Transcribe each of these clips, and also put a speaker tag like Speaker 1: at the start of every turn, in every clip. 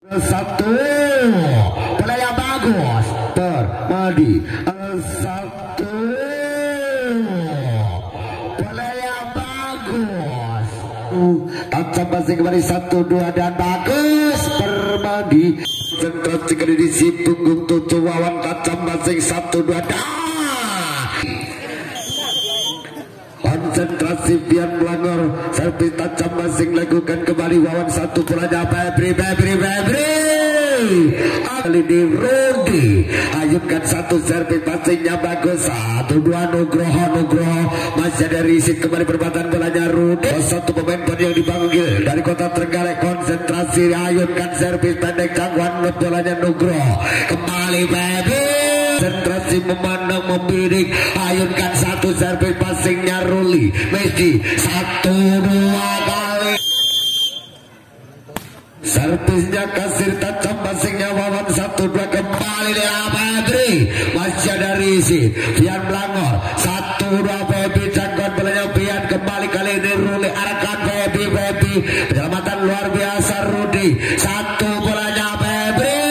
Speaker 1: Satu bola yang bagus Permadi. Satu bola yang bagus tajam masing kembali 1-2 dan bagus Permadi. Konsentrasi kali di si punggung 7 Wawan tajam masing 1-2 dan konsentrasi Pian Melangor servis tajam masing lakukan kembali Wawan 1 bolanya Febri kali di Rudi ayunkan 1 servis passingnya bagus 1-2 Nugroho masih ada riset kembali perempatan bolanya Rudi. 1 pemain yang dipanggil dari Kota Trenggalek konsentrasi ayunkan servis pendek jangkauan bolanya Nugroho kembali Febri konsentrasi memandang membidik ayunkan 1 servis passingnya Ruli Messi 1-2 kali servisnya Kasir tajam passingnya Wawan 1-2 kembali di Febri masih ada Risi Pian Melangor 1-2 Febri jangkauan bolanya Pian kembali kali ini Ruli arahkan Febri penyelamatan luar biasa Rudi 1 bolanya Febri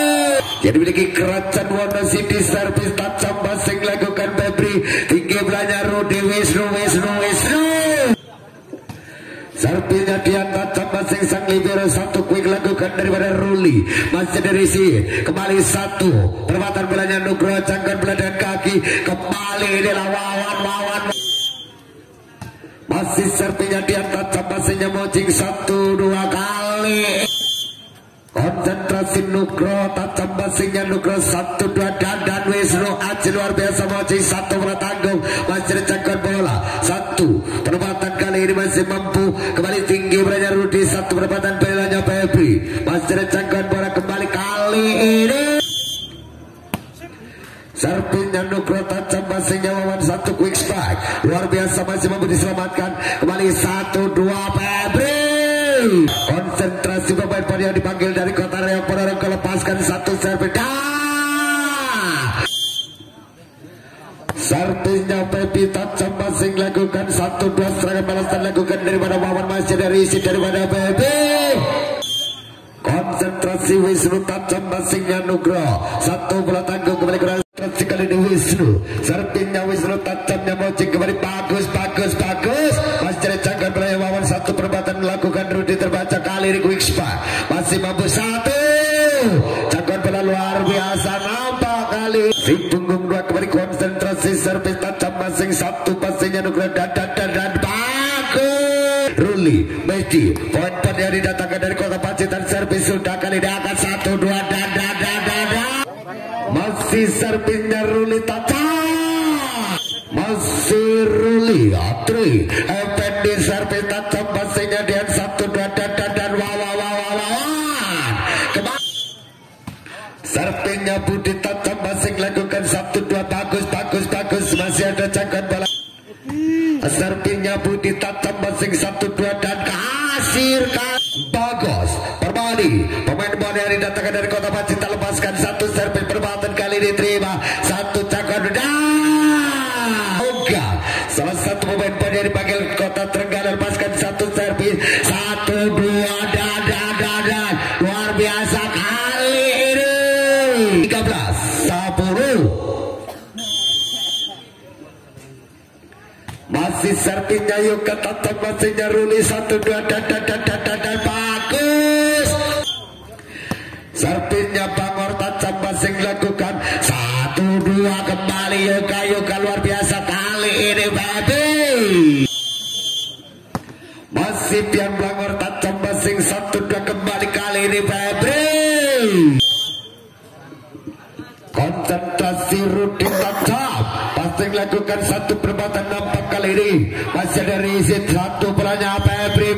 Speaker 1: jadi memiliki kerajaan Wono City servis tajam passing lakukan Febri tinggi bolanya Rudi Wisnu servisnya Dian tajam passing sang libero 1 quick lakukan daripada Ruli masih dari si kembali 1 perempatan bolanya Nugroho jangkauan bola dan kaki kembali inilah Wawan masih servisnya Dian tajam passingnya Mojing 1-2 kali konsentrasi Nugroho tajam passingnya Nugroho 1-2 dan Wisnu Aji luar biasa Mojing 1 bola tanggung masih jangkauan bola 1 perempatan kali ini masih mampu kembali tinggi beranya Rudi 1 perempatan belanya Febri masih jangkauan bola kembali kali ini servisnya Nugroho tajam passingnya Wawan 1 quick strike luar biasa masih mampu diselamatkan kembali 1-2 Febri konsentrasi pemain yang dipanggil dari Kota Reog Ponorogo lepaskan 1 servis servisnya Febri tajam passing lakukan 1-2 serangan balasan lakukan daripada Wawan masih dari isi daripada Febri konsentrasi Wisnu tajam passingnya Nugroho 1 bola tanggung kembali konsentrasi kali ini Wisnu servisnya Wisnu tajamnya Mojing kembali bagus masih dari jangkauan beraya Wawan 1 perempatan melakukan Rudi terbaca kali ini quick spot masih mampu 1 jangkauan bola luar biasa nampak kali si punggung 2 kembali konsentrasi servis tajam passing 1 passingnya Nugroho dan bagus Ruli Messi poin yang didatangkan dari Kota Pacitan servis sudah kali ini akan 1-2 dan masih servisnya Ruli tajam masih Ruli Atri Effendi servis tajam passingnya Dian 1-2 dan Wawan kembali servisnya Budi tajam passing lakukan 1-2 bagus masih ada jangkauan bola servisnya Budi tajam passing 1-2 dan Kasir bagus Permadi pemain bola yang didatangkan dari Kota Pacitan lepaskan 1 servis perempatan kali ini terima 1 jangkauan salah satu pemain bola yang dipanggil Kota Trenggalek lepaskan 1 servis 1-2 dan luar biasa kali ini 13-10 masih servisnya Yuka tajam passingnya Ruli 1-2 dan bagus servisnya Bangor tajam passing lakukan 1-2 kembali Yuka luar biasa kali ini Febri masih Pian Bangor tajam passing 1-2 kembali kali ini Febri konsentrasi Rudi tajam passing lakukan 1 perempatan nampak kali ini masih ada Rizit 1 bolanya Febri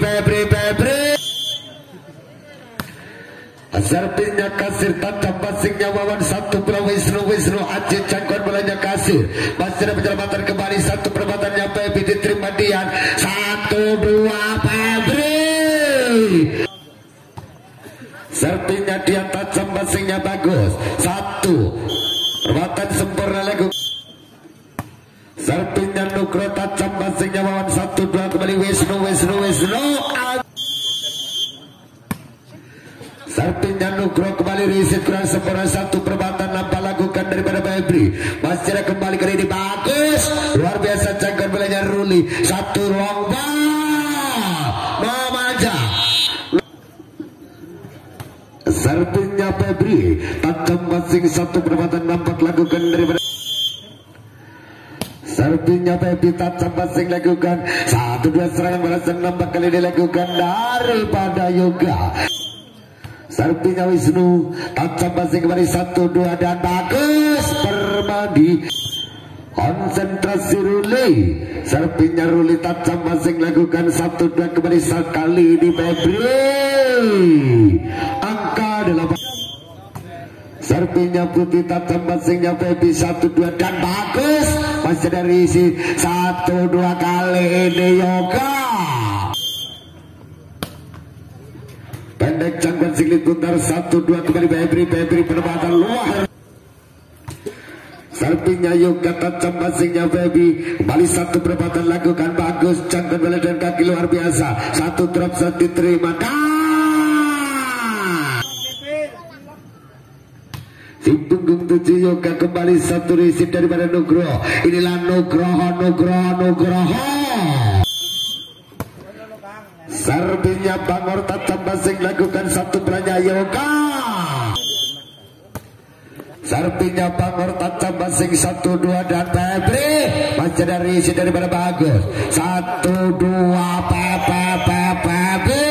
Speaker 1: servisnya Kasir tajam passingnya Wawan 1 bola Wisnu Aji jangkauan bolanya Kasir masih ada penyelamatan kembali 1 perempatannya Febri diterima Dian 1-2 Febri servisnya Dian tajam passingnya bagus 1 perempatan sempurna lagu servisnya Nugroho tajam passingnya Wawan 1-2 kembali Wisnu servisnya Nugroho Nugroho kembali reset kurang sempurna, satu perempatan nampak lakukan daripada Febri. Masih ada kembali kali ini bagus, luar biasa cangkar belanya Ruli, satu ruang memanjang. Serpinya Febri, tajam masing satu perempatan nampak lakukan daripada serpinya Febri, tajam masing lakukan satu dua serangan balasan nampak kali dilakukan daripada Yoga. Serpinya Wisnu, tajam masing kembali satu dua dan bagus Permadi. Konsentrasi Ruli, serpinya Ruli tajam masing lakukan satu dua kembali sekali di Febri. Angka 8. Serpinya Putih tajam masingnya Febri satu dua dan bagus. Masih dari isi satu dua kali ini Yoga. Pendek jangkauan siklit putar satu dua kembali Febri penempatan luar. Serpinya Yoga tajam masingnya Febri kembali satu perempatan lakukan bagus jangkauan bola dan kaki luar biasa, satu drop satu diterima di punggung 7 Yoga kembali satu resit daripada Nugroho. Inilah Nugroho. Serpinya Bangor tajam masing lakukan satu belanja Yoga. Serpinya Bangor tajam masing satu dua dan Febri masih dari isi daripada bagus satu dua Febri.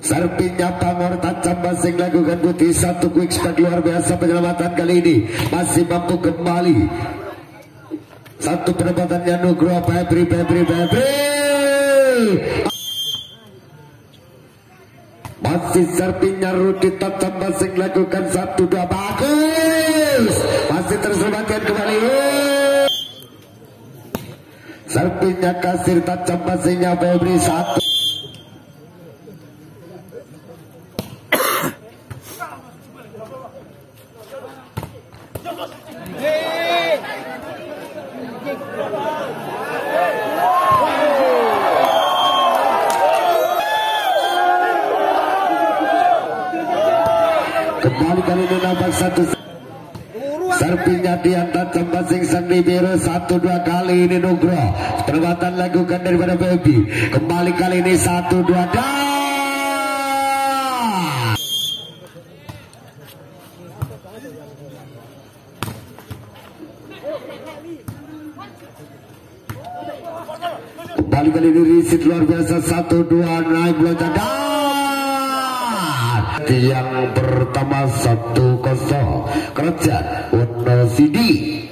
Speaker 1: Serpinya Bangor tajam masing lakukan Putih satu quick start luar biasa penyelamatan kali ini masih mampu kembali satu penempatannya Nugroho Febri. Masih serpinya Rudi tajam masing lakukan satu dua bagus masih terselamatkan kembali. Serpinya Kasir tajam masingnya Febri satu. Kembali kali ini nampak satu. Serpinya Dian tajam masing Sandi Biru satu dua kali ini Nugroho. Perempatan lakukan daripada Febri. Kembali kali ini satu dua dan kembali kali ini resit luar biasa satu dua naik loncat yang pertama 1-0 Kerajaan Wonosidi.